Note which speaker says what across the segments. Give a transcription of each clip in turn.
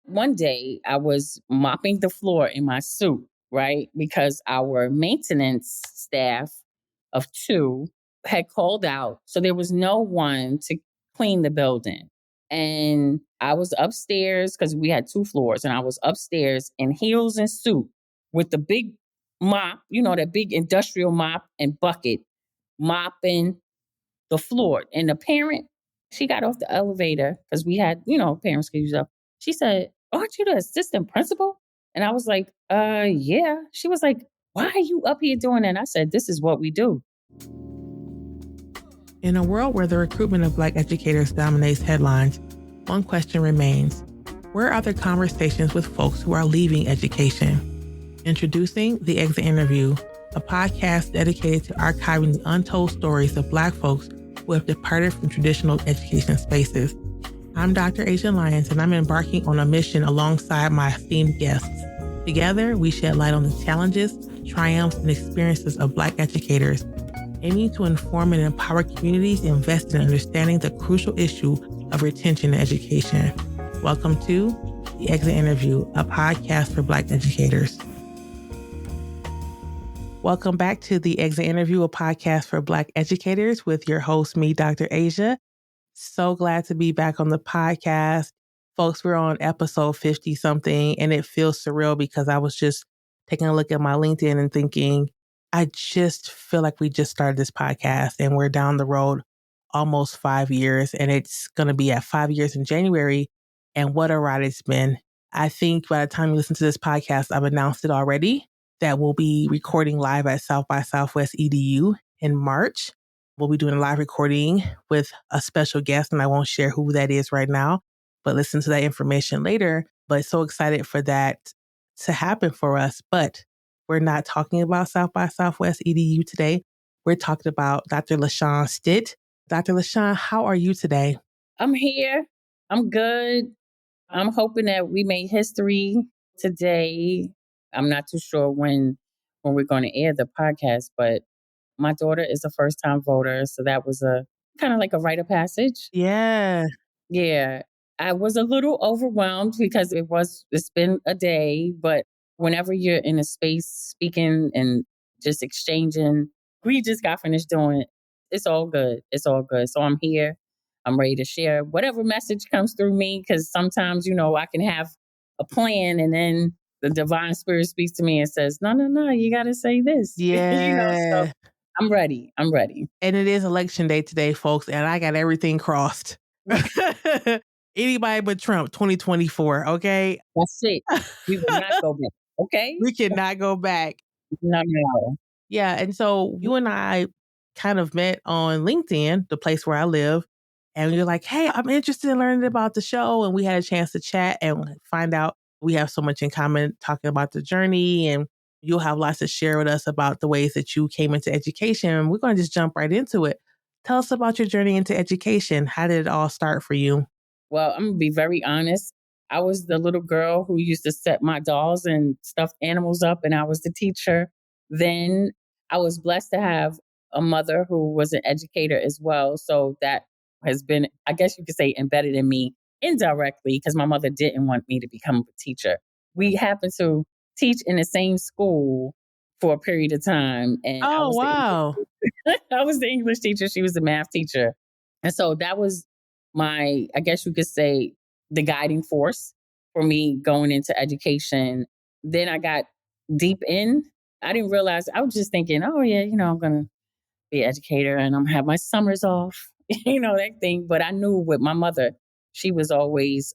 Speaker 1: One day I was mopping the floor in my suit, right? Because our maintenance staff of two had called out. So there was no one to clean the building. And I was upstairs because we had two floors, and I was upstairs in heels and suit with the big mop, that big industrial mop and bucket, mopping the floor. And the parent, she got off the elevator because we had, parents could use up. She said, "Aren't you the assistant principal?" And I was like, yeah. She was like, "Why are you up here doing that?" And I said, "This is what we do."
Speaker 2: In a world where the recruitment of Black educators dominates headlines, one question remains: where are the conversations with folks who are leaving education? Introducing The Exit Interview, a podcast dedicated to archiving the untold stories of Black folks who have departed from traditional education spaces. I'm Dr. Asia Lyons, and I'm embarking on a mission alongside my esteemed guests. Together, we shed light on the challenges, triumphs, and experiences of Black educators, aiming to inform and empower communities invested in understanding the crucial issue of retention in education. Welcome to The Exit Interview, a podcast for Black educators. Welcome back to The Exit Interview, a podcast for Black educators with your host, me, Dr. Asia. So glad to be back on the podcast. Folks, we're on episode 50-something, and it feels surreal because I was just taking a look at my LinkedIn and thinking, I just feel like we just started this podcast and we're down the road almost 5 years, and it's going to be at 5 years in January. And what a ride it's been. I think by the time you listen to this podcast, I've announced it already that we'll be recording live at South by Southwest EDU in March. We'll be doing a live recording with a special guest, and I won't share who that is right now, but listen to that information later. But so excited for that to happen for us. But we're not talking about South by Southwest EDU today. We're talking about Dr. LaShaune Stitt. Dr. LaShaune, how are you today?
Speaker 1: I'm here. I'm good. I'm hoping that we made history today. I'm not too sure when we're going to air the podcast, but my daughter is a first-time voter, so that was a kind of like a rite of passage.
Speaker 2: Yeah.
Speaker 1: Yeah. I was a little overwhelmed because it's been a day, but whenever you're in a space speaking and just exchanging, we just got finished doing it. It's all good. It's all good. So I'm here. I'm ready to share whatever message comes through me, because sometimes, I can have a plan and then the divine spirit speaks to me and says, no, you got to say this.
Speaker 2: Yeah.
Speaker 1: So I'm ready. I'm ready.
Speaker 2: And it is election day today, folks, and I got everything crossed. Anybody but Trump 2024, okay?
Speaker 1: That's it. We will not go back, okay?
Speaker 2: We cannot go back.
Speaker 1: No.
Speaker 2: Yeah, and so you and I kind of met on LinkedIn, the place where I live, and you're like, hey, I'm interested in learning about the show, and we had a chance to chat and find out we have so much in common talking about the journey, and you'll have lots to share with us about the ways that you came into education. We're going to just jump right into it. Tell us about your journey into education. How did it all start for you?
Speaker 1: Well, I'm going to be very honest. I was the little girl who used to set my dolls and stuffed animals up, and I was the teacher. Then I was blessed to have a mother who was an educator as well. So that has been, I guess you could say, embedded in me indirectly, because my mother didn't want me to become a teacher. We happened to teach in the same school for a period of time. And
Speaker 2: Oh, wow.
Speaker 1: I was the English teacher. She was the math teacher. And so that was my, I guess you could say, the guiding force for me going into education. Then I got deep in. I didn't realize, I was just thinking, oh yeah, I'm going to be an educator and I'm going to have my summers off, that thing. But I knew with my mother, she was always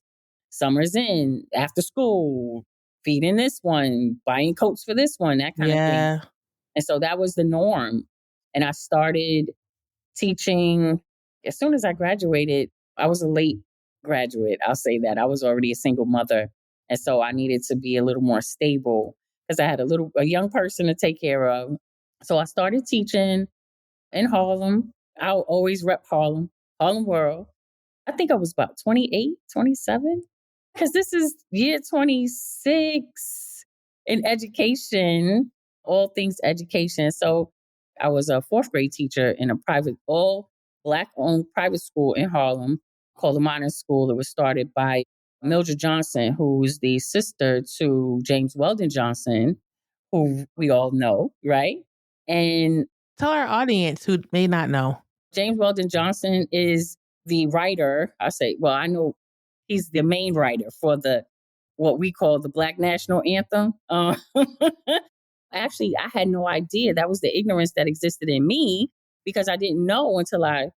Speaker 1: summers in, after school, feeding this one, buying coats for this one, that kind of thing. And so that was the norm. And I started teaching as soon as I graduated. I was a late graduate. I'll say that. I was already a single mother. And so I needed to be a little more stable because I had a young person to take care of. So I started teaching in Harlem. I'll always rep Harlem World. I think I was about 28, 27, because this is year 26 in education, all things education. So I was a fourth grade teacher in a private, all Black-owned private school in Harlem called the Modern School. It was started by Mildred Johnson, who's the sister to James Weldon Johnson, who we all know, right? And
Speaker 2: Tell our audience who may not know.
Speaker 1: James Weldon Johnson is the writer. I know he's the main writer for the what we call the Black National Anthem. Actually, I had no idea. That was the ignorance that existed in me because I didn't know until I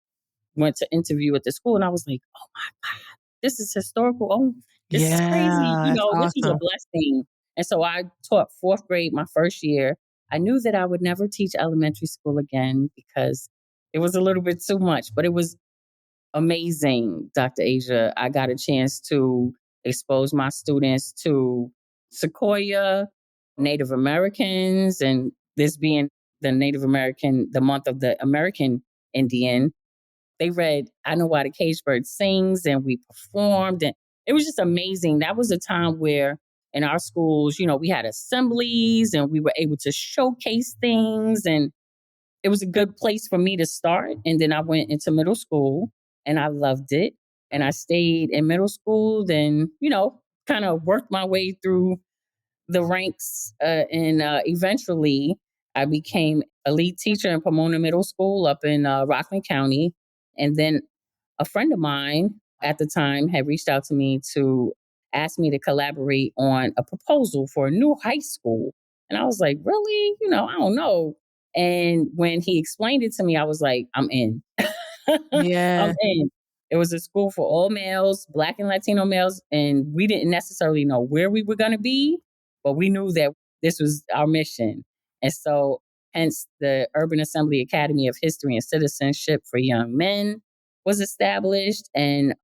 Speaker 1: went to interview at the school, and I was like, "Oh my God, this is historical! Oh, this is crazy!"
Speaker 2: Yeah, that's
Speaker 1: This was a
Speaker 2: awesome.
Speaker 1: blessing. And so I taught fourth grade my first year. I knew that I would never teach elementary school again because it was a little bit too much, but it was amazing, Dr. Asia. I got a chance to expose my students to Sequoia, Native Americans, and this being the month of the American Indian. They read I Know Why the Caged Bird Sings, and we performed. And it was just amazing. That was a time where in our schools, we had assemblies and we were able to showcase things. And it was a good place for me to start. And then I went into middle school and I loved it. And I stayed in middle school, then, kind of worked my way through the ranks. And eventually I became a lead teacher in Pomona Middle School up in Rockland County. And then a friend of mine at the time had reached out to me to ask me to collaborate on a proposal for a new high school. And I was like, really? I don't know. And when he explained it to me, I was like, I'm in. I'm
Speaker 2: Yeah.
Speaker 1: in. It was a school for all males, Black and Latino males. And we didn't necessarily know where we were going to be, but we knew that this was our mission. And so, hence, the Urban Assembly Academy of History and Citizenship for Young Men was established. And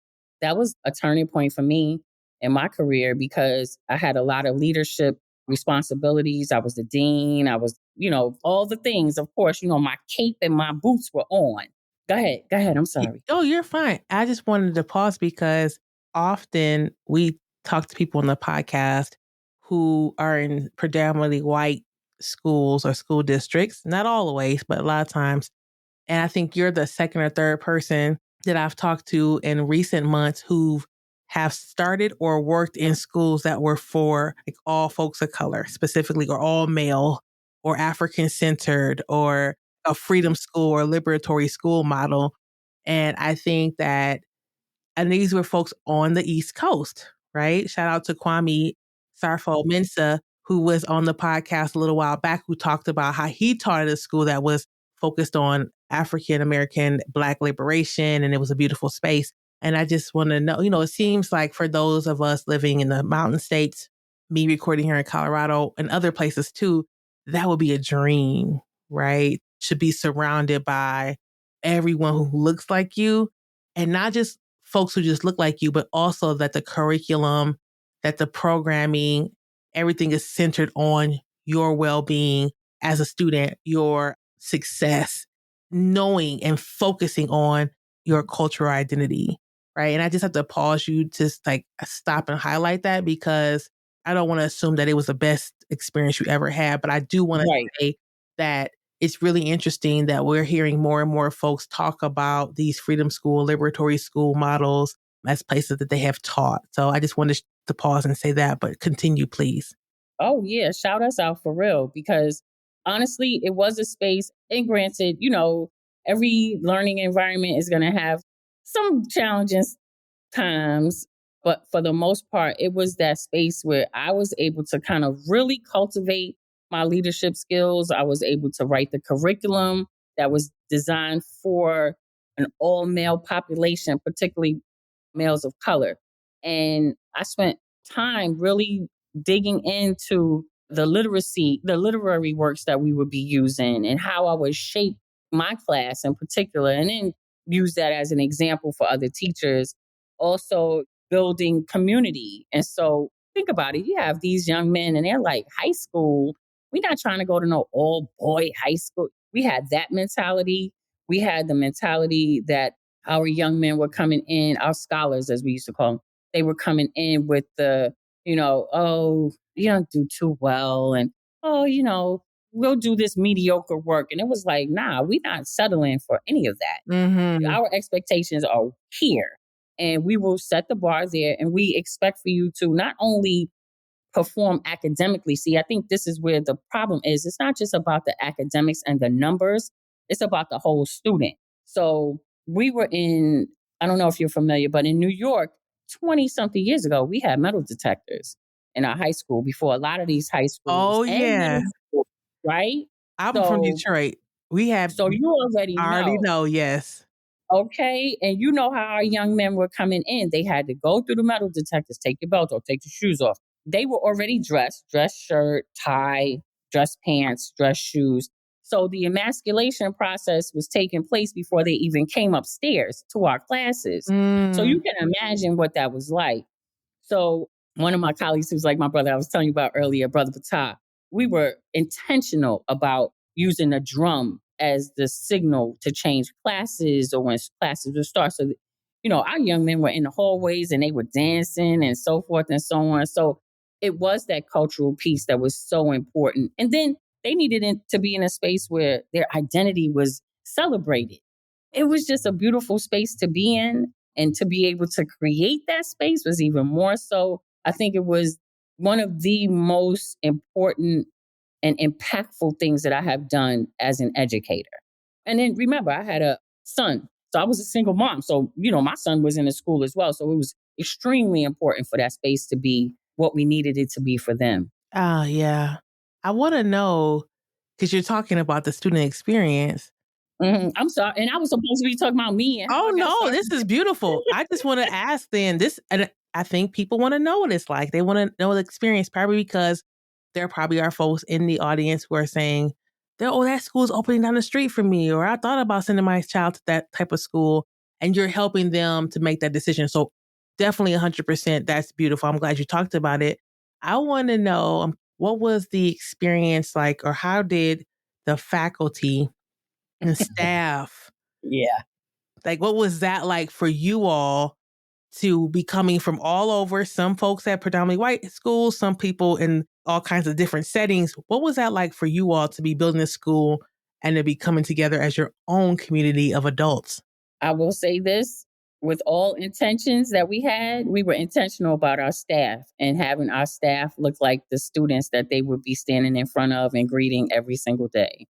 Speaker 1: that was a turning point for me in my career because I had a lot of leadership responsibilities. I was the dean. I was, all the things. Of course, my cape and my boots were on. Go ahead. Go ahead. I'm sorry.
Speaker 2: Oh, you're fine. I just wanted to pause because often we talk to people on the podcast who are in predominantly white schools or school districts, not always, but a lot of times. And I think you're the second or third person that I've talked to in recent months who have started or worked in schools that were for like all folks of color specifically, or all male or African centered, or a freedom school or liberatory school model. And I think that, and these were folks on the East Coast, right? Shout out to Kwame Sarfo Mensah, who was on the podcast a little while back, who talked about how he taught at a school that was focused on African American Black liberation, and it was a beautiful space. And I just want to know, it seems like for those of us living in the mountain states, me recording here in Colorado and other places too, that would be a dream, right? Should be surrounded by everyone who looks like you, and not just folks who just look like you, but also that the curriculum, that the programming, everything is centered on your well-being as a student, your success, knowing and focusing on your cultural identity, right? And I just have to pause you to like stop and highlight that because I don't want to assume that it was the best experience you ever had, but I do want to
Speaker 1: Right.
Speaker 2: say that it's really interesting that we're hearing more and more folks talk about these freedom school, liberatory school models as places that they have taught. So I just wanted to pause and say that, but continue, please.
Speaker 1: Oh, yeah. Shout us out for real because honestly, it was a space. And granted, every learning environment is going to have some challenges times. But for the most part, it was that space where I was able to kind of really cultivate my leadership skills. I was able to write the curriculum that was designed for an all male population, particularly males of color. And I spent time really digging into the literary works that we would be using and how I would shape my class in particular, and then use that as an example for other teachers. Also, building community. And so, think about it. You have these young men and they're like high school. We're not trying to go to no all boy high school. We had that mentality. We had the mentality that our young men were coming in, our scholars, as we used to call them, they were coming in with the, oh, you don't do too well. And, oh, we'll do this mediocre work. And it was like, nah, we're not settling for any of that.
Speaker 2: Mm-hmm.
Speaker 1: Our expectations are here. And we will set the bar there, and we expect for you to not only perform academically. See, I think this is where the problem is. It's not just about the academics and the numbers, it's about the whole student. So we were in, I don't know if you're familiar, but in New York, 20 something years ago, we had metal detectors in our high school before a lot of these high schools
Speaker 2: Oh,
Speaker 1: and
Speaker 2: yeah.
Speaker 1: middle school, right?
Speaker 2: I'm from
Speaker 1: So,
Speaker 2: Detroit. We have
Speaker 1: so you already
Speaker 2: I already
Speaker 1: know.
Speaker 2: know, yes.
Speaker 1: Okay. And you know how our young men were coming in. They had to go through the metal detectors, take your belt off, take your shoes off. They were already dressed, dress shirt, tie, dress pants, dress shoes. So the emasculation process was taking place before they even came upstairs to our classes. So you
Speaker 2: Mm.
Speaker 1: can imagine what that was like. So one of my colleagues who's like my brother, I was telling you about earlier, Brother Patah, we were intentional about using a drum as the signal to change classes or when classes would start. So, our young men were in the hallways and they were dancing and so forth and so on. So it was that cultural piece that was so important. And then they needed it to be in a space where their identity was celebrated. It was just a beautiful space to be in. And to be able to create that space was even more so. I think it was one of the most important and impactful things that I have done as an educator. And then remember, I had a son. So I was a single mom. So, my son was in the school as well. So it was extremely important for that space to be what we needed it to be for them.
Speaker 2: Oh, yeah. I wanna know, because 'cause you're talking about the student experience.
Speaker 1: I'm sorry. And I was supposed to be talking about me and how
Speaker 2: Oh,
Speaker 1: I got
Speaker 2: no,
Speaker 1: started.
Speaker 2: this is beautiful. I just wanna ask then this, and I think people wanna know what it's like. They wanna know the experience probably because there probably are folks in the audience who are saying, "Oh, that school's opening down the street from me," or "I thought about sending my child to that type of school," and you're helping them to make that decision. So definitely 100%, that's beautiful. I'm glad you talked about it. I wanna know, what was the experience like, or how did the faculty and staff,
Speaker 1: Yeah.
Speaker 2: like, what was that like for you all to be coming from all over? Some folks at predominantly white schools, some people in all kinds of different settings. What was that like for you all to be building a school and to be coming together as your own community of adults?
Speaker 1: I will say this with all intentions that we had, we were intentional about our staff and having our staff look like the students that they would be standing in front of and greeting every single day.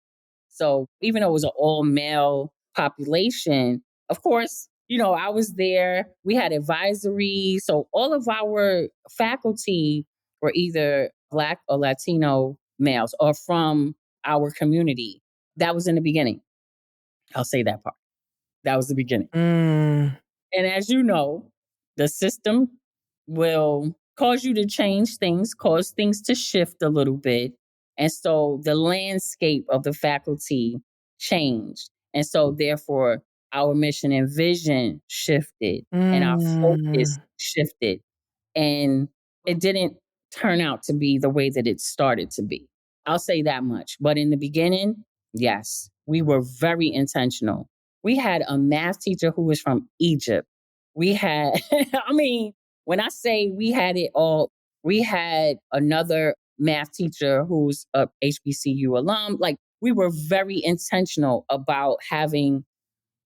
Speaker 1: So even though it was an all male population, of course, I was there. We had advisory. So all of our faculty were either Black or Latino males or from our community. That was in the beginning. I'll say that part. That was the beginning.
Speaker 2: Mm,
Speaker 1: And as you know, the system will cause you to change things, cause things to shift a little bit. And so the landscape of the faculty changed. And so therefore, our mission and vision shifted and our focus
Speaker 2: mm.
Speaker 1: shifted. And it didn't turn out to be the way that it started to be. I'll say that much. But in the beginning, yes, we were very intentional. We had a math teacher who was from Egypt. We had, I mean, when I say we had it all, we had another math teacher who's a HBCU alum. Like we were very intentional about having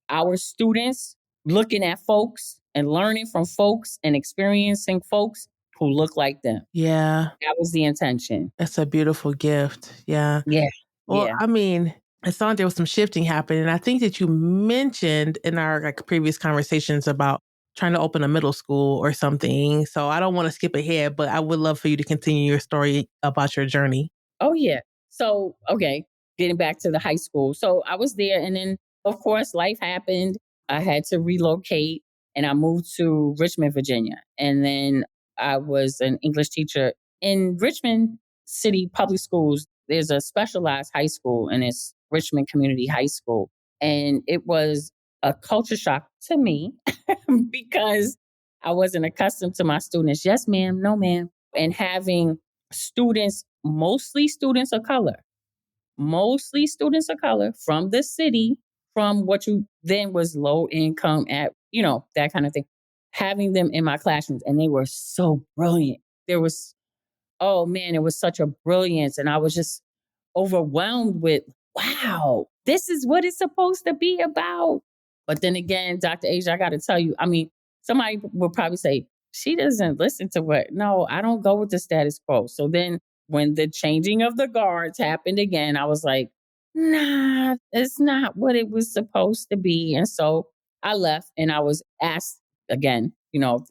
Speaker 1: our students looking at folks and learning from folks and experiencing folks who look like them.
Speaker 2: Yeah,
Speaker 1: That was the intention.
Speaker 2: that's a beautiful gift. Yeah.
Speaker 1: Yeah.
Speaker 2: Well,
Speaker 1: Yeah.
Speaker 2: I mean, it sounded like there was some shifting happening. And I think that you mentioned in our previous conversations about trying to open a middle school or something. So I don't want to skip ahead, but I would love for you to continue your story about your journey.
Speaker 1: Oh, yeah. So, okay, getting back to the high school. So I was there. And then, of course, life happened. I had to relocate and I moved to Richmond, Virginia. And then I was an English teacher in Richmond City Public Schools. There's a specialized high school and it's Richmond Community High School. And it was a culture shock to me because I wasn't accustomed to my students. Yes, ma'am. No, ma'am. And having students, mostly students of color from the city, from what you then was low income at, that kind of thing, having them in my classrooms. And they were so brilliant. There was, oh man, it was such a brilliance. And I was just overwhelmed with, wow, this is what it's supposed to be about. But then again, Dr. Asia, I got to tell you, I mean, somebody will probably say, she doesn't listen to what. No, I don't go with the status quo. So then when the changing of the guards happened again, I was like, nah, it's not what it was supposed to be. And so I left and I was asked again,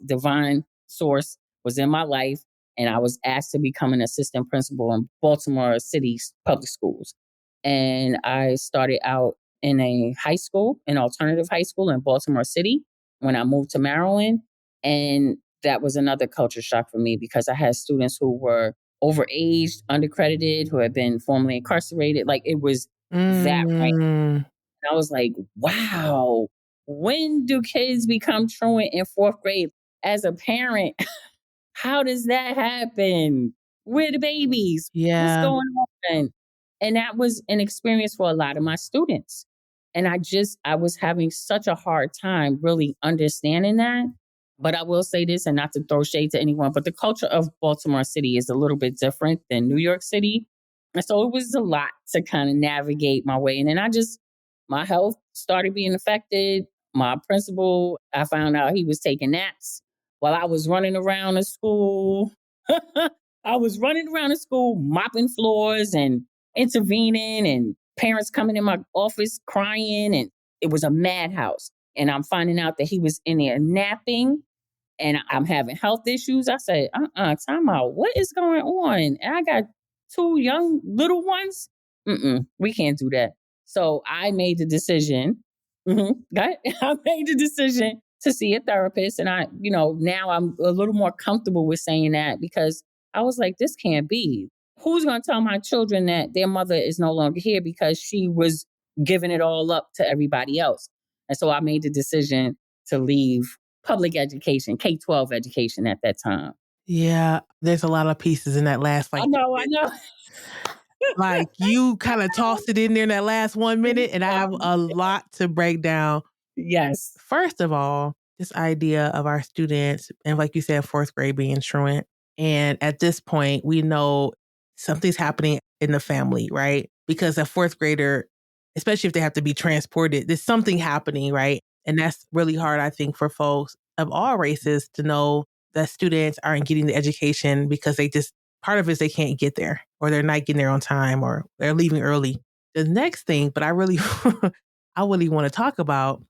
Speaker 1: divine source was in my life. And I was asked to become an assistant principal in Baltimore City public schools. And I started out in a high school, an alternative high school in Baltimore City when I moved to Maryland. And that was another culture shock for me because I had students who were overaged, undercredited, who had been formerly incarcerated. Like it was that range.
Speaker 2: Mm,
Speaker 1: And I was like, wow, when do kids become truant in fourth grade? As a parent, how does that happen? We're the babies. What's
Speaker 2: yeah.
Speaker 1: going on? And that was an experience for a lot of my students. And I was having such a hard time really understanding that. But I will say this, and not to throw shade to anyone, but the culture of Baltimore City is a little bit different than New York City. And so it was a lot to kind of navigate my way. And then my health started being affected. My principal, I found out he was taking naps while I was running around the school. I was running around the school, mopping floors and intervening, and parents coming in my office crying. And it was a madhouse. And I'm finding out that he was in there napping and I'm having health issues. I said, time out. What is going on? And I got two young little ones. We can't do that. So I made the decision. I made the decision to see a therapist. And now I'm a little more comfortable with saying that because I was like, this can't be. Who's going to tell my children that their mother is no longer here because she was giving it all up to everybody else? And so I made the decision to leave public education, K-12 education at that time.
Speaker 2: Yeah, there's a lot of pieces in that last
Speaker 1: I know.
Speaker 2: like you kind of tossed it in there in that last 1 minute, and I have a lot to break down.
Speaker 1: Yes.
Speaker 2: First of all, this idea of our students, and like you said, fourth grade being truant. And at this point, we know something's happening in the family, right? Because a fourth grader, especially if they have to be transported, there's something happening, right? And that's really hard, I think, for folks of all races to know that students aren't getting the education because part of it is they can't get there or they're not getting there on time or they're leaving early. The next thing, but I really want to talk about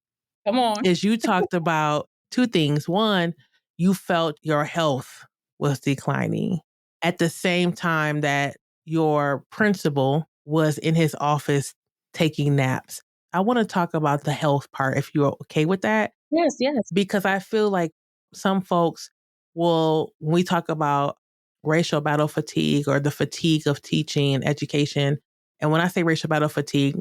Speaker 1: Come on.
Speaker 2: is you talked about two things. One, you felt your health was declining at the same time that your principal was in his office taking naps. I want to talk about the health part if you're okay with that.
Speaker 1: Yes, yes.
Speaker 2: Because I feel like some folks will, when we talk about racial battle fatigue or the fatigue of teaching and education, and when I say racial battle fatigue,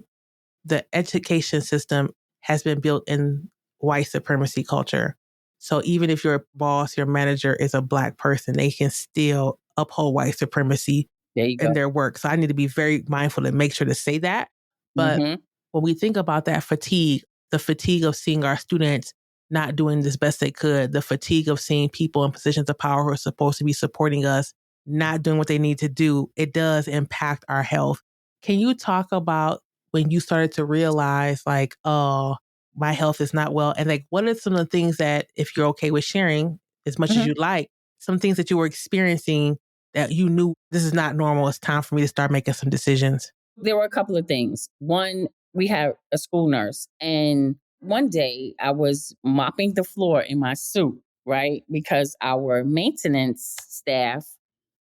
Speaker 2: the education system has been built in white supremacy culture. So even if your boss, your manager is a Black person, they can still uphold white supremacy
Speaker 1: There you
Speaker 2: in
Speaker 1: go.
Speaker 2: their work. So I need to be very mindful to make sure to say that. But
Speaker 1: Mm-hmm.
Speaker 2: when we think about that fatigue, the fatigue of seeing our students not doing as best they could, the fatigue of seeing people in positions of power who are supposed to be supporting us, not doing what they need to do, it does impact our health. Can you talk about when you started to realize like, oh, my health is not well? And like, what are some of the things that, if you're okay with sharing as much as
Speaker 1: Mm-hmm.
Speaker 2: you'd like, some things that you were experiencing that you knew this is not normal. It's time for me to start making some decisions.
Speaker 1: There were a couple of things. One, we had a school nurse, and one day I was mopping the floor in my suit, right? Because our maintenance staff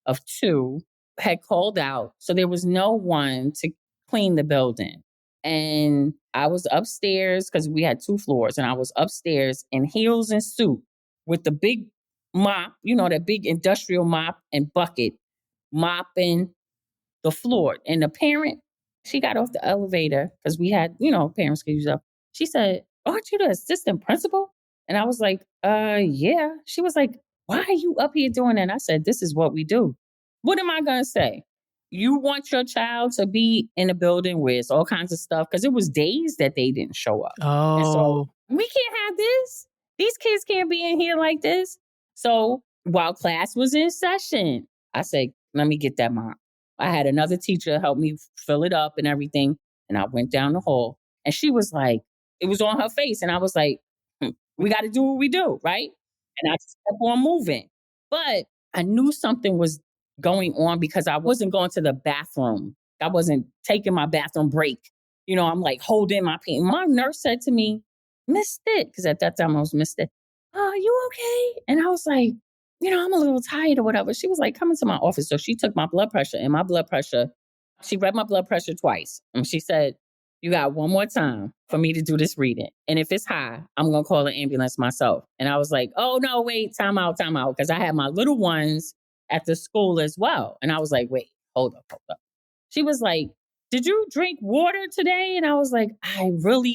Speaker 1: of two had called out. So there was no one to clean the building. And I was upstairs because we had two floors, and I was upstairs in heels and suit with the big mop, that big industrial mop and bucket, mopping the floor. And the parent, she got off the elevator because we had, parents could use up. She said, aren't you the assistant principal? And I was like, yeah. She was like, why are you up here doing that? And I said, this is what we do. What am I going to say? You want your child to be in a building where it's all kinds of stuff because it was days that they didn't show up. And so
Speaker 2: Oh,
Speaker 1: we can't have this. These kids can't be in here like this. So while class was in session, I said, let me get that mop. I had another teacher help me fill it up and everything. And I went down the hall and she was like, it was on her face. And I was like, We got to do what we do, right? And I just kept on moving. But I knew something was going on because I wasn't going to the bathroom. I wasn't taking my bathroom break. I'm like holding my pee. My nurse said to me, Miss Stitt, because at that time I was Miss Stitt, are you okay? And I was like, I'm a little tired or whatever. She was like, come into my office. So she took my blood pressure, and my blood pressure, she read my blood pressure twice. And she said, you got one more time for me to do this reading. And if it's high, I'm going to call an ambulance myself. And I was like, oh, no, wait, time out. Because I had my little ones at the school as well. And I was like, wait, hold up. She was like, did you drink water today? And I was like, I really,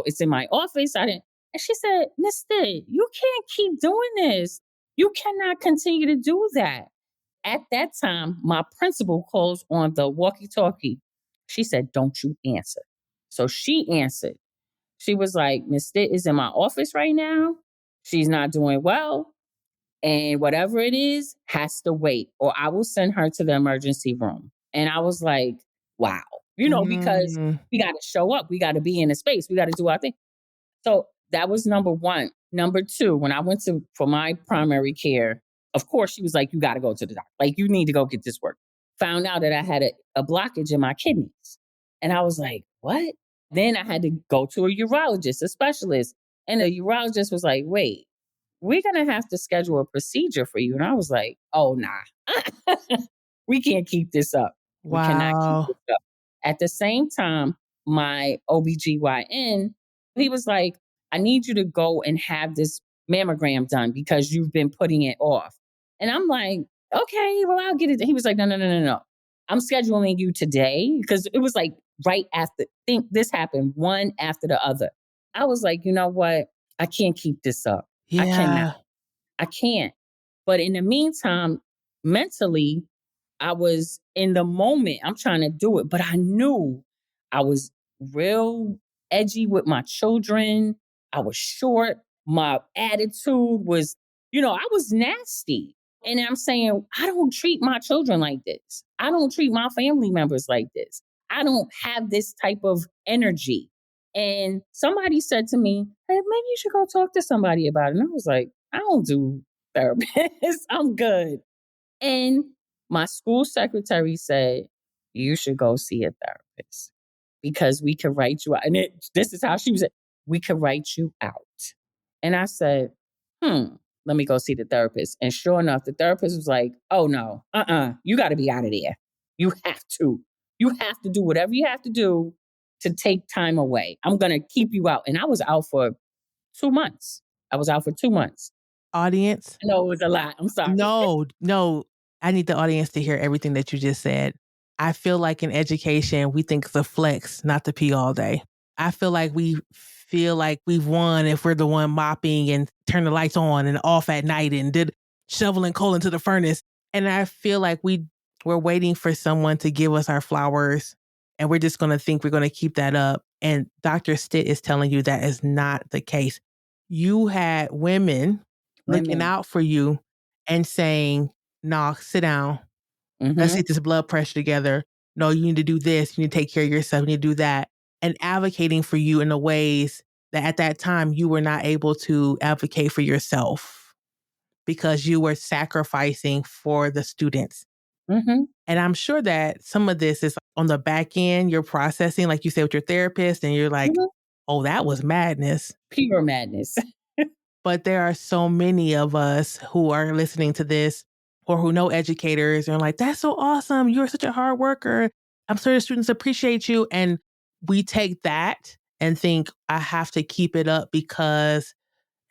Speaker 1: it's in my office. I didn't. And she said, Mister, you can't keep doing this. You cannot continue to do that. At that time, my principal calls on the walkie talkie. She said, don't you answer. So she answered. She was like, Miss Stitt is in my office right now. She's not doing well. And whatever it is has to wait, or I will send her to the emergency room. And I was like, wow, because
Speaker 2: Mm.
Speaker 1: we got to show up. We got to be in the space. We got to do our thing. So that was number one. Number two, when I went for my primary care, of course, she was like, you got to go to the doctor. Like, you need to go get this work. Found out that I had a blockage in my kidneys. And I was like, what? Then I had to go to a urologist, a specialist. And the urologist was like, wait, we're going to have to schedule a procedure for you. And I was like, oh, nah, we can't keep this up. We cannot keep
Speaker 2: Wow.
Speaker 1: this up. At the same time, my OBGYN, he was like, I need you to go and have this mammogram done because you've been putting it off. And I'm like, okay, well, I'll get it. He was like, no. I'm scheduling you today because it was like right after, think this happened one after the other. I was like, you know what? I can't keep this up. I cannot.
Speaker 2: Yeah.
Speaker 1: I can't. But in the meantime, mentally, I was in the moment. I'm trying to do it, but I knew I was real edgy with my children. I was short. My attitude was, I was nasty. And I'm saying, I don't treat my children like this. I don't treat my family members like this. I don't have this type of energy. And somebody said to me, hey, maybe you should go talk to somebody about it. And I was like, I don't do therapists. I'm good. And my school secretary said, you should go see a therapist because we could write you out. And this is how she was, we could write you out. And I said, let me go see the therapist. And sure enough, the therapist was like, oh no, you got to be out of there. You have to. You have to do whatever you have to do to take time away. I'm going to keep you out. And I was out for 2 months. I was out for 2 months.
Speaker 2: Audience.
Speaker 1: I know it was a lot. I'm sorry.
Speaker 2: No. I need the audience to hear everything that you just said. I feel like in education, we think it's a flex not to pee all day. I feel like we feel like we've won if we're the one mopping and turn the lights on and off at night and did shoveling coal into the furnace. And I feel like we're waiting for someone to give us our flowers and we're just going to think we're going to keep that up. And Dr. Stitt is telling you that is not the case. You had women looking out for you and saying, nah, sit down. Let's get this blood pressure together. No, you need to do this. You need to take care of yourself. You need to do that. And advocating for you in the ways that at that time you were not able to advocate for yourself because you were sacrificing for the students. And I'm sure that some of this is on the back end, you're processing, like you said, with your therapist, and you're like, oh, that was madness.
Speaker 1: Pure madness.
Speaker 2: But there are so many of us who are listening to this or who know educators and are like, that's so awesome. You're such a hard worker. I'm sure the students appreciate you. And we take that and think, I have to keep it up because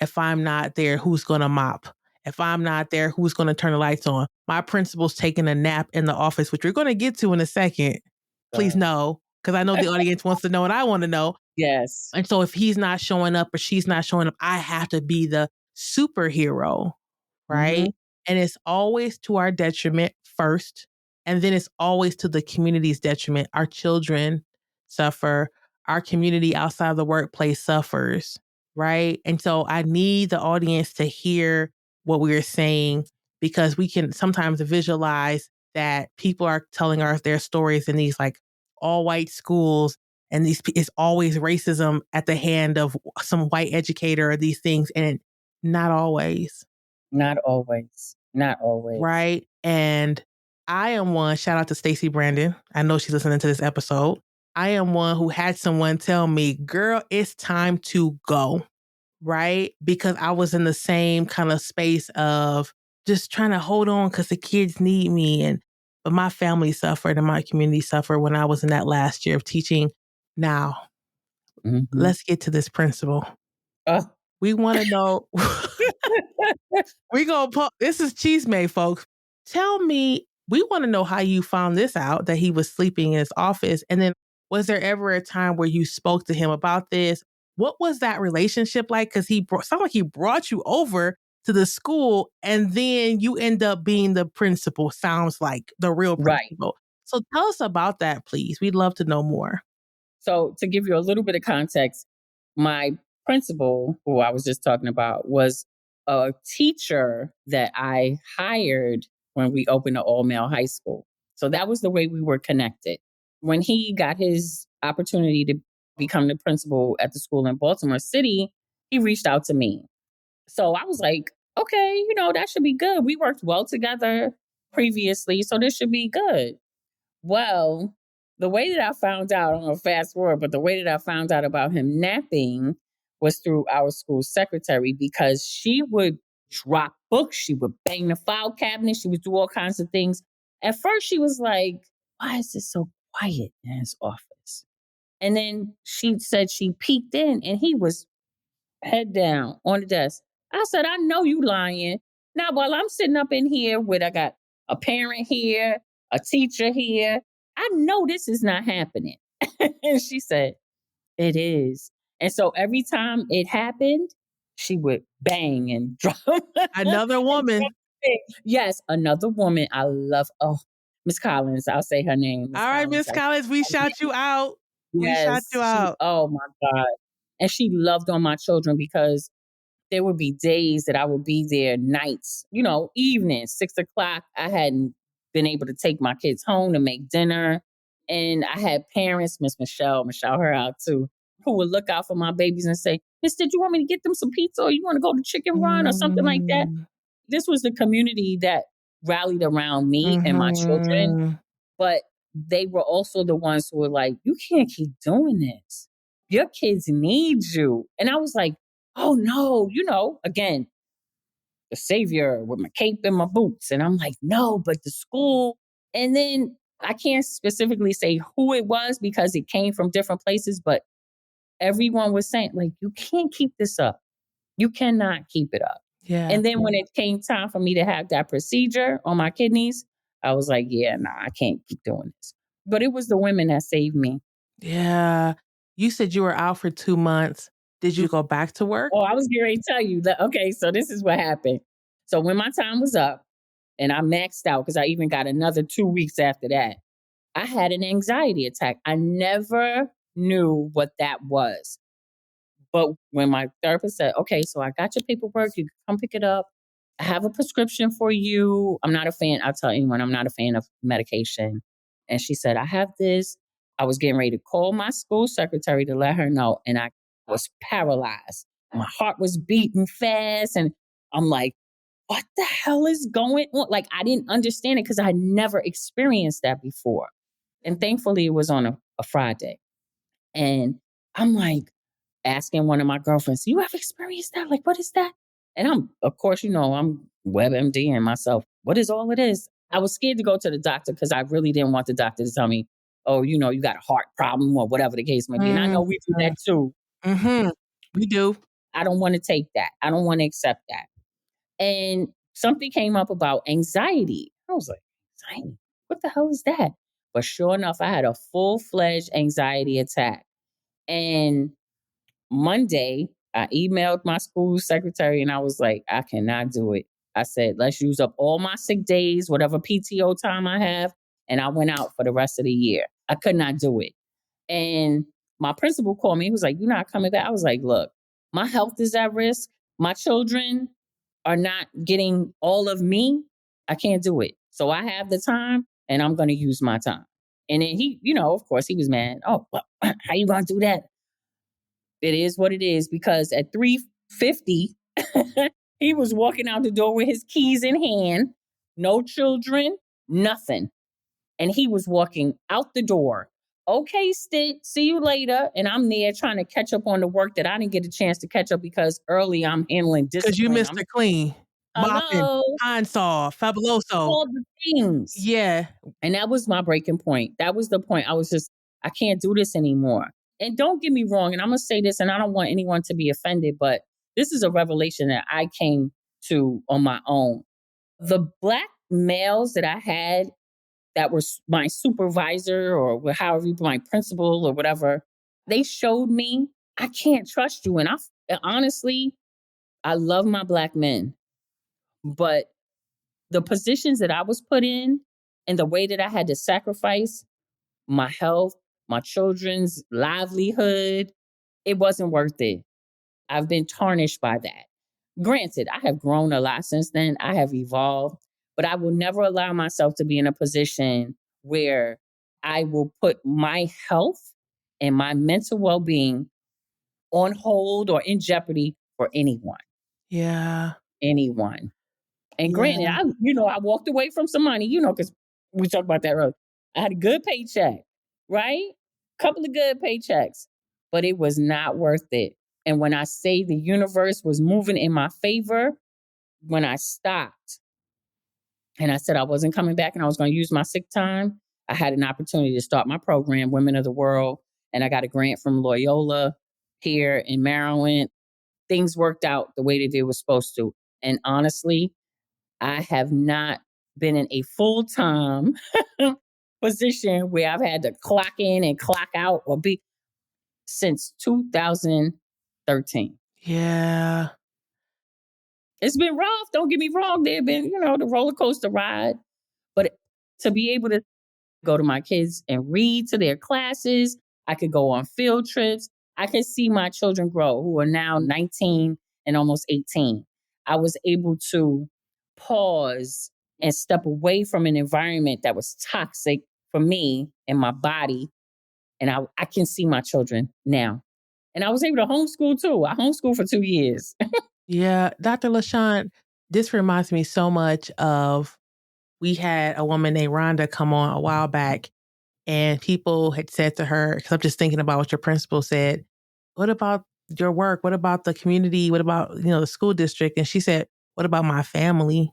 Speaker 2: if I'm not there, who's going to mop? If I'm not there, who's going to turn the lights on? My principal's taking a nap in the office, which we're going to get to in a second. Please no, because I know the audience wants to know and I want to know.
Speaker 1: Yes.
Speaker 2: And so if he's not showing up or she's not showing up, I have to be the superhero, right? And it's always to our detriment first. And then it's always to the community's detriment. Our children suffer. Our community outside of the workplace suffers, right? And so I need the audience to hear what we're saying because we can sometimes visualize that people are telling their stories in these like all white schools and it's always racism at the hand of some white educator or these things, and not always.
Speaker 1: Not always. Not always.
Speaker 2: Right. And I am one, shout out to Stacey Brandon. I know she's listening to this episode. I am one who had someone tell me, girl, it's time to go. Right. Because I was in the same kind of space of just trying to hold on because the kids need me. But my family suffered and my community suffered when I was in that last year of teaching. Now, let's get to this principle. We want to know. We gonna pump. This is Cheese May, folks. Tell me, we want to know how you found this out that he was sleeping in his office. And then was there ever a time where you spoke to him about this? What was that relationship like? Because sounded like he brought you over to the school and then you end up being the principal. Sounds like the real principal. Right. So tell us about that, please. We'd love to know more.
Speaker 1: So to give you a little bit of context, my principal, who I was just talking about, was a teacher that I hired when we opened the all-male high school. So that was the way we were connected. When he got his opportunity to become the principal at the school in Baltimore City, he reached out to me. So I was like, okay, that should be good. We worked well together previously, so this should be good. Well, the way that I found out, I'm going to fast forward, but the way that I found out about him napping was through our school secretary, because she would drop books. She would bang the file cabinet. She would do all kinds of things. At first, she was like, why is it so quiet in his office? And then she said she peeked in and he was head down on the desk. I said, I know you lying. Now, while I'm sitting up in here I got a parent here, a teacher here, I know this is not happening. And she said, it is. And so every time it happened, she would bang and drum.
Speaker 2: Another woman.
Speaker 1: Yes, another woman. I love, Miss Collins. I'll say her name.
Speaker 2: All right, Miss Collins, we shout you out. We shout you out.
Speaker 1: Oh my God. And she loved on my children because there would be days that I would be there nights, evenings, 6:00. I hadn't been able to take my kids home to make dinner. And I had parents, Miss Michelle, her out too, who would look out for my babies and say, Miss, did you want me to get them some pizza, or you want to go to Chicken Run or something like that? This was the community that rallied around me and my children. But they were also the ones who were like, you can't keep doing this. Your kids need you. And I was like, oh no, again, the savior with my cape and my boots. And I'm like, no, but the school. And then I can't specifically say who it was because it came from different places, but everyone was saying, like, you can't keep this up. You cannot keep it up.
Speaker 2: Yeah.
Speaker 1: And then when it came time for me to have that procedure on my kidneys, I was like, yeah, nah, I can't keep doing this. But it was the women that saved me.
Speaker 2: Yeah. You said you were out for 2 months. Did you go back to work?
Speaker 1: Oh, I was getting ready to tell you that. Okay, so this is what happened. So when my time was up and I maxed out, because I even got another 2 weeks after that, I had an anxiety attack. I never knew what that was. But when my therapist said, okay, so I got your paperwork, you can come pick it up. I have a prescription for you. I'm not a fan. I'll tell anyone, I'm not a fan of medication. And she said, I have this. I was getting ready to call my school secretary to let her know. And I was paralyzed. My heart was beating fast. And I'm like, what the hell is going on? Like, I didn't understand it because I never experienced that before. And thankfully, it was on a Friday. And I'm like, asking one of my girlfriends, you ever experienced that? Like, what is that? And I'm, of course, I'm WebMDing myself. What is all of this? I was scared to go to the doctor because I really didn't want the doctor to tell me, oh, you got a heart problem or whatever the case may be. And I know we do that too.
Speaker 2: We do.
Speaker 1: I don't want to take that. I don't want to accept that. And something came up about anxiety. I was like, anxiety? What the hell is that? But sure enough, I had a full-fledged anxiety attack. And Monday, I emailed my school secretary and I was like, I cannot do it. I said, let's use up all my sick days, whatever PTO time I have. And I went out for the rest of the year. I could not do it. And my principal called me. He was like, you're not coming back. I was like, look, my health is at risk. My children are not getting all of me. I can't do it. So I have the time and I'm going to use my time. And then he, of course, he was mad. Oh, well, how you gonna do that? It is what it is, because at 3:50, he was walking out the door with his keys in hand, no children, nothing. And he was walking out the door. Okay, Stitt, see you later. And I'm there trying to catch up on the work that I didn't get a chance to catch up because early I'm handling
Speaker 2: Because you
Speaker 1: discipline.
Speaker 2: Mr. Clean, mopping,
Speaker 1: Hello,
Speaker 2: Pine-Sol, Fabuloso.
Speaker 1: all the things.
Speaker 2: Yeah.
Speaker 1: And that was my breaking point. That was the point. I can't do this anymore. And don't get me wrong, and I'm going to say this, and I don't want anyone to be offended, but this is a revelation that I came to on my own. The Black males that I had that was my supervisor, or however you, my principal or whatever, they showed me I can't trust you. And honestly, I love my Black men, but the positions that I was put in and the way that I had to sacrifice my health, my children's livelihood, it wasn't worth it. I've been tarnished by that. Granted, I have grown a lot since then. I have evolved, but I will never allow myself to be in a position where I will put my health and my mental well being on hold or in jeopardy for anyone.
Speaker 2: Yeah.
Speaker 1: Anyone. And granted,
Speaker 2: Yeah.
Speaker 1: I walked away from some money, because we talked about that earlier. I had a good paycheck, right? Couple of good paychecks, but it was not worth it. And when I say the universe was moving in my favor, when I stopped and I said I wasn't coming back and I was going to use my sick time, I had an opportunity to start my program, Women of the World. And I got a grant from Loyola here in Maryland. Things worked out the way that they were supposed to. And honestly, I have not been in a full-time position where I've had to clock in and clock out or be since 2013.
Speaker 2: Yeah.
Speaker 1: It's been rough. Don't get me wrong. There have been, the roller coaster ride. But to be able to go to my kids and read to their classes, I could go on field trips. I could see my children grow, who are now 19 and almost 18. I was able to pause and step away from an environment that was toxic for me and my body. And I can see my children now. And I was able to homeschool too. I homeschooled for 2 years.
Speaker 2: Yeah. Dr. LaShaune, this reminds me so much of, we had a woman named Rhonda come on a while back, and people had said to her, because I'm just thinking about what your principal said, what about your work? What about the community? What about, the school district? And she said, what about my family?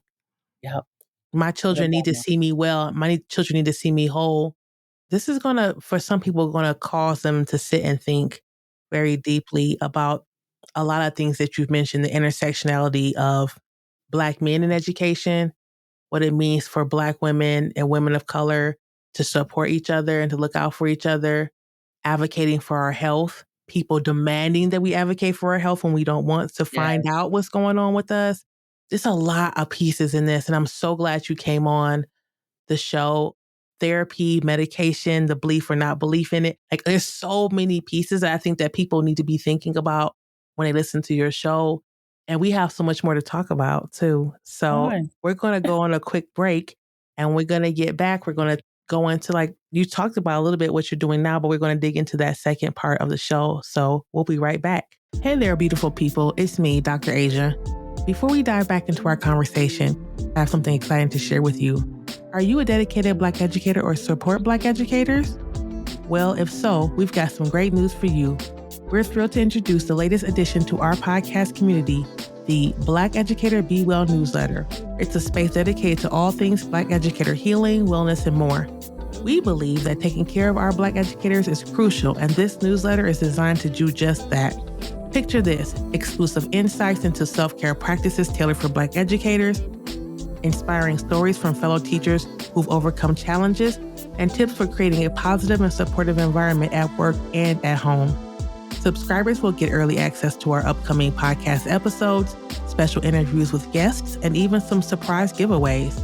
Speaker 1: Yep.
Speaker 2: My children need to see me well. My children need to see me whole. This is for some people, going to cause them to sit and think very deeply about a lot of things that you've mentioned, the intersectionality of Black men in education, what it means for Black women and women of color to support each other and to look out for each other, advocating for our health, people demanding that we advocate for our health when we don't want to find out what's going on with us. There's a lot of pieces in this, and I'm so glad you came on the show. Therapy, medication, the belief or not belief in it. Like, there's so many pieces that I think that people need to be thinking about when they listen to your show. And we have so much more to talk about too. So we're going to go on a quick break, and we're going to get back. We're going to go into, you talked about a little bit what you're doing now, but we're going to dig into that second part of the show. So we'll be right back. Hey there, beautiful people. It's me, Dr. Asia. Before we dive back into our conversation, I have something exciting to share with you. Are you a dedicated Black educator or support Black educators? Well, if so, we've got some great news for you. We're thrilled to introduce the latest addition to our podcast community, the Black Educator Be Well newsletter. It's a space dedicated to all things Black educator healing, wellness, and more. We believe that taking care of our Black educators is crucial, and this newsletter is designed to do just that. Picture this: exclusive insights into self-care practices tailored for Black educators, inspiring stories from fellow teachers who've overcome challenges, and tips for creating a positive and supportive environment at work and at home. Subscribers will get early access to our upcoming podcast episodes, special interviews with guests, and even some surprise giveaways.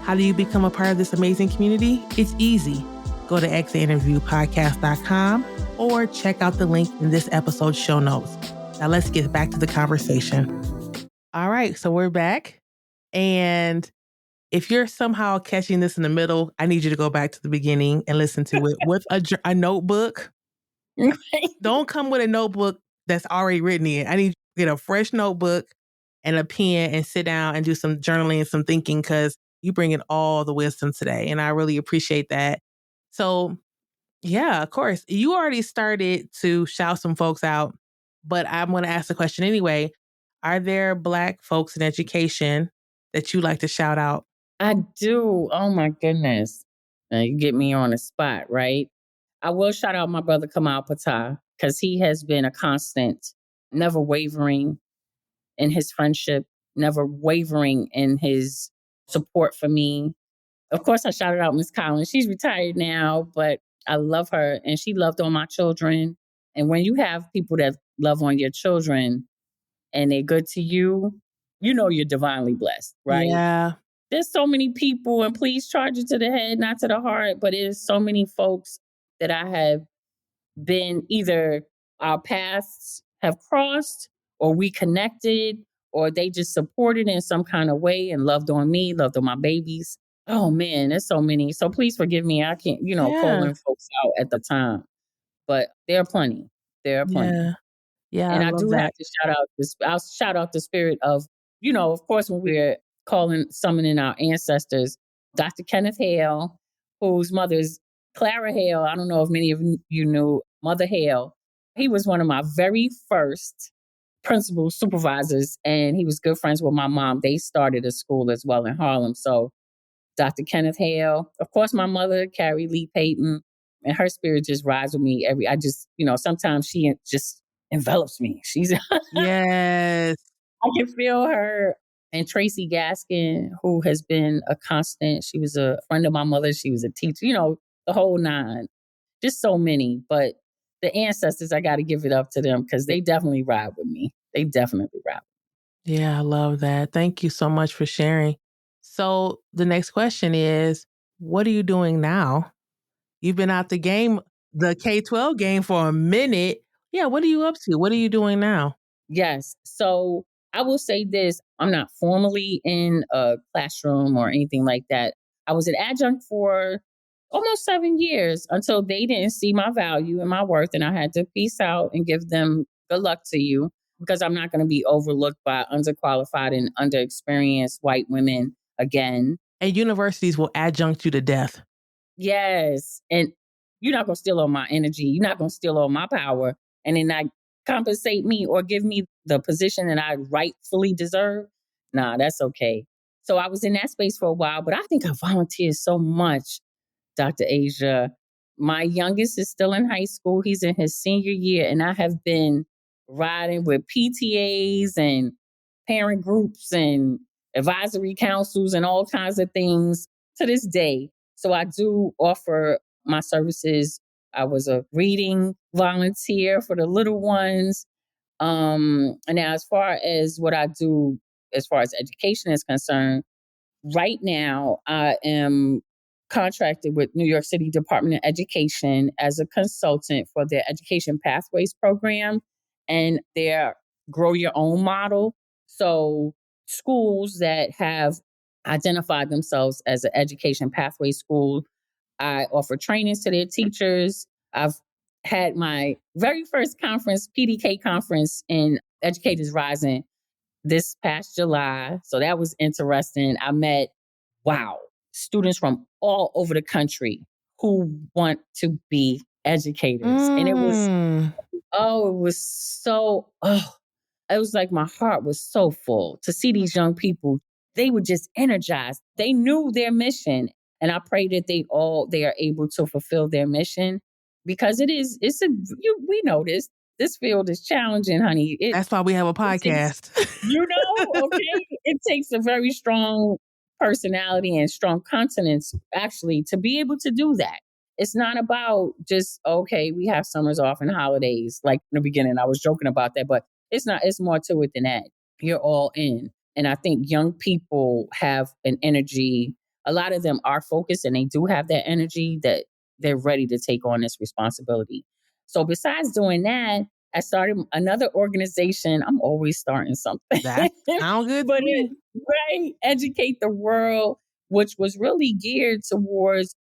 Speaker 2: How do you become a part of this amazing community? It's easy. Go to exitainterviewpodcast.com or check out the link in this episode's show notes. Now let's get back to the conversation. All right, so we're back. And If you're somehow catching this in the middle, I need you to go back to the beginning and listen to it with a notebook. Don't come with a notebook that's already written in. I need you to get a fresh notebook and a pen and sit down and do some journaling and some thinking because you bring in all the wisdom today. And I really appreciate that. So, yeah, of course, you already started to shout some folks out, but I'm going to ask the question anyway. Are there Black folks in education that you like to shout out?
Speaker 1: I do. Oh my goodness. You get me on the spot, right? I will shout out my brother Kamal Patah because he has been a constant, never wavering in his friendship, never wavering in his support for me. Of course, I shouted out Miss Collins. She's retired now, but I love her and she loved on my children. And when you have people that love on your children and they're good to you, you know you're divinely blessed, right?
Speaker 2: Yeah.
Speaker 1: There's so many people, and please charge it to the head, not to the heart, but there's so many folks that I have been either our paths have crossed or we connected or they just supported in some kind of way and loved on me, loved on my babies. Oh man, there's so many. So please forgive me. I can't,
Speaker 2: Yeah.
Speaker 1: calling folks out at the time, but there are plenty. There are plenty.
Speaker 2: Yeah. Yeah. I
Speaker 1: And I
Speaker 2: love
Speaker 1: do have
Speaker 2: that.
Speaker 1: to shout out this. I'll shout out the spirit of, of course, when we're summoning our ancestors, Dr. Kenneth Hale, whose mother's Clara Hale. I don't know if many of you knew Mother Hale. He was one of my very first principal supervisors, and he was good friends with my mom. They started a school as well in Harlem. So Dr. Kenneth Hale, of course, my mother, Carrie Lee Payton, and her spirit just rides with me I just, sometimes she just envelops me.
Speaker 2: Yes.
Speaker 1: I can feel her. And Tracy Gaskin, who has been a constant. She was a friend of my mother. She was a teacher, the whole nine. Just so many. But the ancestors, I got to give it up to them because they definitely ride with me. They definitely ride.
Speaker 2: Yeah, I love that. Thank you so much for sharing. So the next question is, what are you doing now? You've been out the game, the K-12 game for a minute. Yeah, what are you up to? What are you doing now?
Speaker 1: Yes. So I will say this, I'm not formally in a classroom or anything like that. I was an adjunct for almost 7 years until they didn't see my value and my worth. And I had to peace out and give them good luck to you because I'm not going to be overlooked by underqualified and underexperienced white women again.
Speaker 2: And universities will adjunct you to death.
Speaker 1: Yes. And you're not going to steal all my energy. You're not going to steal all my power and then not compensate me or give me the position that I rightfully deserve. Nah, that's okay. So I was in that space for a while, but I think I volunteered so much, Dr. Asia. My youngest is still in high school. He's in his senior year, and I have been riding with PTAs and parent groups and advisory councils and all kinds of things to this day. So I do offer my services. I was a reading volunteer for the little ones. And now as far as what I do, as far as education is concerned, right now I am contracted with New York City Department of Education as a consultant for their Education Pathways program and their Grow Your Own model. So schools that have identified themselves as an education pathway school, I offer trainings to their teachers. I've had my very first conference, PDK conference in Educators Rising this past July. So that was interesting. I met, wow, students from all over the country who want to be educators. And it was,
Speaker 2: Mm.
Speaker 1: it was so, it was like my heart was so full to see these young people. They were just energized. They knew their mission. And I pray that they are able to fulfill their mission because we know this field is challenging, honey.
Speaker 2: That's why we have a
Speaker 1: It takes,
Speaker 2: podcast.
Speaker 1: okay, it takes a very strong personality and strong consonance actually to be able to do that. It's not about just, okay, we have summers off and holidays. Like in the beginning, I was joking about that, but it's not, it's more to it than that. You're all in. And I think young people have an energy. A lot of them are focused and they do have that energy that they're ready to take on this responsibility. So besides doing that, I started another organization. I'm always starting something.
Speaker 2: That sounds good to
Speaker 1: But
Speaker 2: me.
Speaker 1: right, educate the world. which was really geared towards,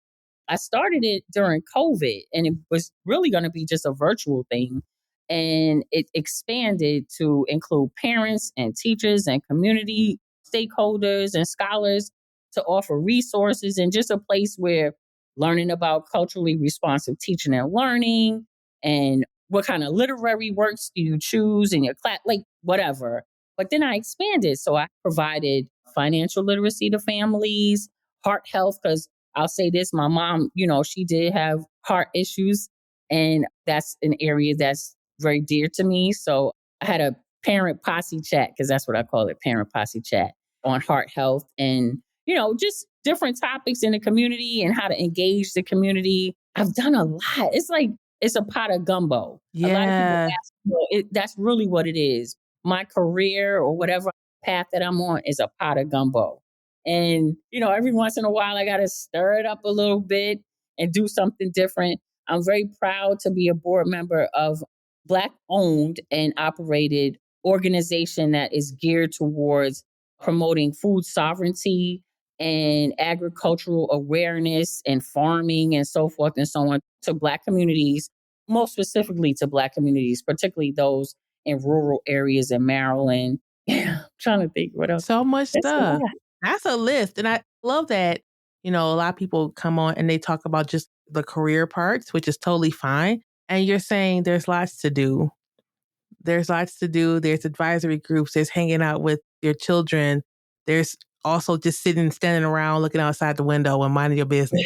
Speaker 1: I started it during COVID and it was really going to be just a virtual thing. And it expanded to include parents and teachers and community stakeholders and scholars to offer resources and just a place where learning about culturally responsive teaching and learning and what kind of literary works do you choose in your class, like whatever. But then I expanded. So I provided financial literacy to families, heart health, because I'll say this, my mom, she did have heart issues, and that's an area that's very dear to me. So I had a parent posse chat, because that's what I call it, parent posse chat on heart health and, just different topics in the community and how to engage the community. I've done a lot. It's like, it's a pot of gumbo. A lot of people
Speaker 2: Yeah.
Speaker 1: ask, that's really what it is. My career or whatever path that I'm on is a pot of gumbo. And, every once in a while, I got to stir it up a little bit and do something different. I'm very proud to be a board member of Black owned and operated organization that is geared towards promoting food sovereignty and agricultural awareness and farming and so forth and so on to Black communities, most specifically to Black communities, particularly those in rural areas in Maryland. Yeah, I'm trying to think what else.
Speaker 2: So much
Speaker 1: That's a
Speaker 2: stuff.
Speaker 1: lot.
Speaker 2: That's a list. And I love that, a lot of people come on and they talk about just the career parts, which is totally fine. And you're saying there's lots to do. There's lots to do. There's advisory groups. There's hanging out with your children. There's also just standing around, looking outside the window and minding your
Speaker 1: Right.
Speaker 2: business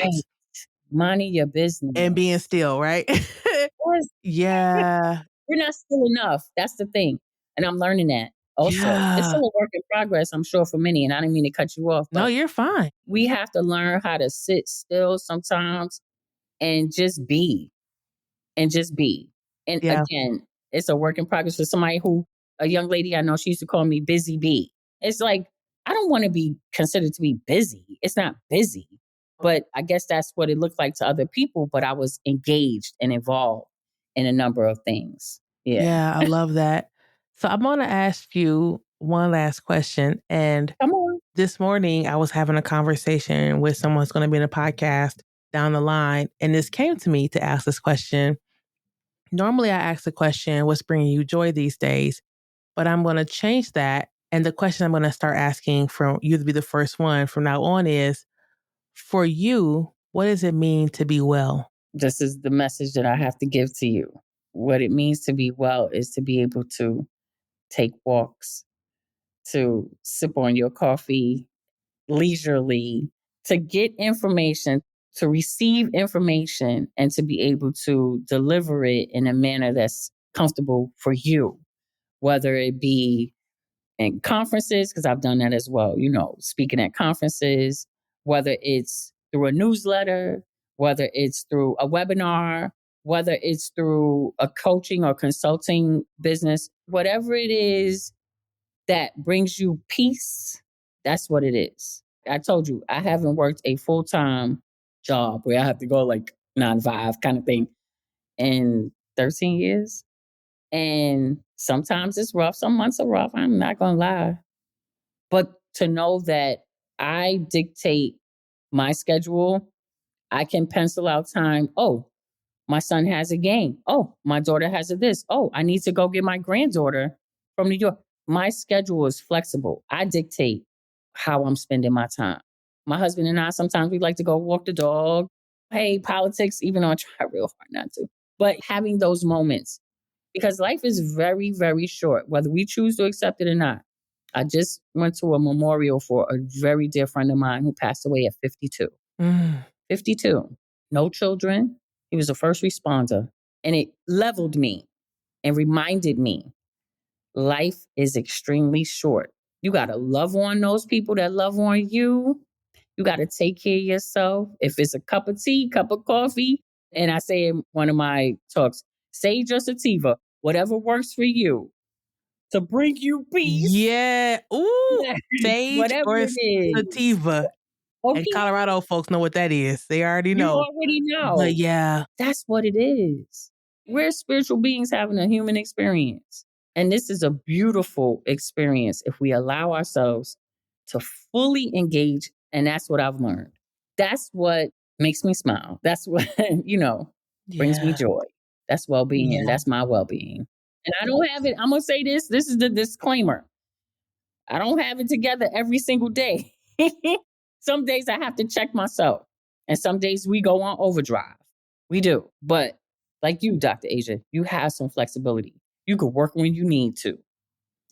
Speaker 1: Minding your
Speaker 2: and being
Speaker 1: business.
Speaker 2: still, right?
Speaker 1: Yes.
Speaker 2: Yeah.
Speaker 1: We're not still enough. That's the thing. And I'm learning that also. It's
Speaker 2: Yeah.
Speaker 1: still a work in progress, I'm sure, for many. And I didn't mean to cut you off,
Speaker 2: No,
Speaker 1: but
Speaker 2: you're fine.
Speaker 1: we have to learn how to sit still sometimes and just be and just be. And
Speaker 2: Yeah.
Speaker 1: again, it's a work in progress for somebody a young lady I know, she used to call me Busy Bee. It's like, I don't want to be considered to be busy. It's not busy, but I guess that's what it looked like to other people. But I was engaged and involved in a number of things. Yeah.
Speaker 2: Yeah, I love that. So I'm going to ask you one last question. And
Speaker 1: Come on.
Speaker 2: this morning, I was having a conversation with someone who's going to be in a podcast down the line. And this came to me to ask this question. Normally, I ask the question, what's bringing you joy these days? But I'm going to change that. And the question I'm going to start asking from you to be the first one from now on is, for you, what does it mean to be well?
Speaker 1: This is the message that I have to give to you. What it means to be well is to be able to take walks, to sip on your coffee leisurely, to get information, to receive information, and to be able to deliver it in a manner that's comfortable for you, whether it be in conferences, because I've done that as well, speaking at conferences, whether it's through a newsletter, whether it's through a webinar, whether it's through a coaching or consulting business, whatever it is that brings you peace, that's what it is. I told you, I haven't worked a full time job where I have to go like 9 to 5 kind of thing in 13 years. And sometimes it's rough. Some months are rough. I'm not going to lie. But to know that I dictate my schedule, I can pencil out time. Oh, my son has a game. Oh, my daughter has a this. Oh, I need to go get my granddaughter from New York. My schedule is flexible. I dictate how I'm spending my time. My husband and I, sometimes we like to go walk the dog. Hey, politics, even though I try real hard not to. But having those moments, because life is very, very short, whether we choose to accept it or not. I just went to a memorial for a very dear friend of mine who passed away at 52.
Speaker 2: Mm.
Speaker 1: 52. No children. He was a first responder. And it leveled me and reminded me life is extremely short. You got to love on those people that love on you. You got to take care of yourself. If it's a cup of tea, cup of coffee, and I say in one of my talks, sage or sativa, whatever works for you to bring you peace,
Speaker 2: Yeah. Ooh, sage
Speaker 1: whatever
Speaker 2: or
Speaker 1: it is.
Speaker 2: sativa. And
Speaker 1: Okay,
Speaker 2: Colorado folks know what that is. They already
Speaker 1: you
Speaker 2: know.
Speaker 1: already
Speaker 2: But
Speaker 1: know.
Speaker 2: yeah.
Speaker 1: That's what it is. We're spiritual beings having a human experience. And this is a beautiful experience if we allow ourselves to fully engage And that's what I've learned. That's what makes me smile. That's what, brings me
Speaker 2: Yeah.
Speaker 1: joy. That's well-being.
Speaker 2: Yeah.
Speaker 1: That's my well-being. And I don't have it. I'm going to say this. This is the disclaimer. I don't have it together every single day. Some days I have to check myself. And some days we go on overdrive. We do. But like you, Dr. Asia, you have some flexibility. You could work when you need to.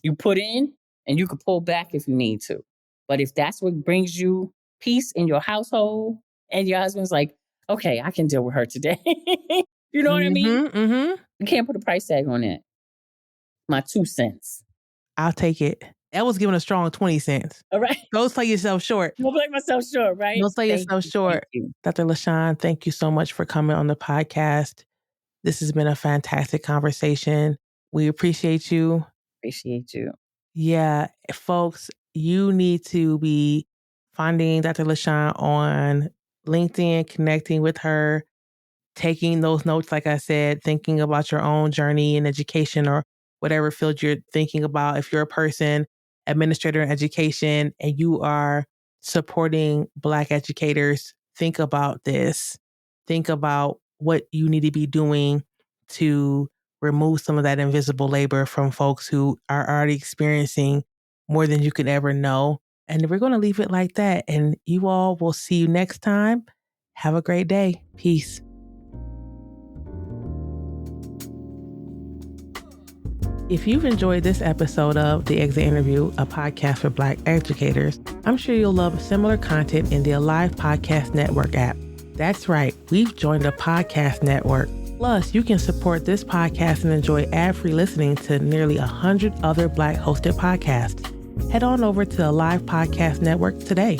Speaker 1: You put in and you could pull back if you need to. But if that's what brings you peace in your household and your husband's like, okay, I can deal with her today. You know what I mean?
Speaker 2: Mm-hmm.
Speaker 1: You can't put a price tag on that. My 2 cents.
Speaker 2: I'll take it. That was giving a strong 20 cents.
Speaker 1: All right.
Speaker 2: Don't play yourself short.
Speaker 1: Don't play myself short, right?
Speaker 2: Don't play
Speaker 1: Thank
Speaker 2: yourself
Speaker 1: you,
Speaker 2: short.
Speaker 1: Thank you.
Speaker 2: Dr. LaShaune, thank you so much for coming on the podcast. This has been a fantastic conversation. We appreciate you.
Speaker 1: Appreciate you.
Speaker 2: Yeah, folks, you need to be finding Dr. LaShaune on LinkedIn, connecting with her, taking those notes, like I said, thinking about your own journey in education or whatever field you're thinking about. If you're a person, administrator in education, and you are supporting Black educators, think about this. Think about what you need to be doing to remove some of that invisible labor from folks who are already experiencing more than you could ever know. And we're going to leave it like that. And you all will see you next time. Have a great day. Peace. If you've enjoyed this episode of The Exit Interview, a podcast for Black educators, I'm sure you'll love similar content in the Alive Podcast Network app. That's right, we've joined a podcast network. Plus, you can support this podcast and enjoy ad-free listening to nearly 100 other Black hosted podcasts. Head on over to the Alive Podcast Network today.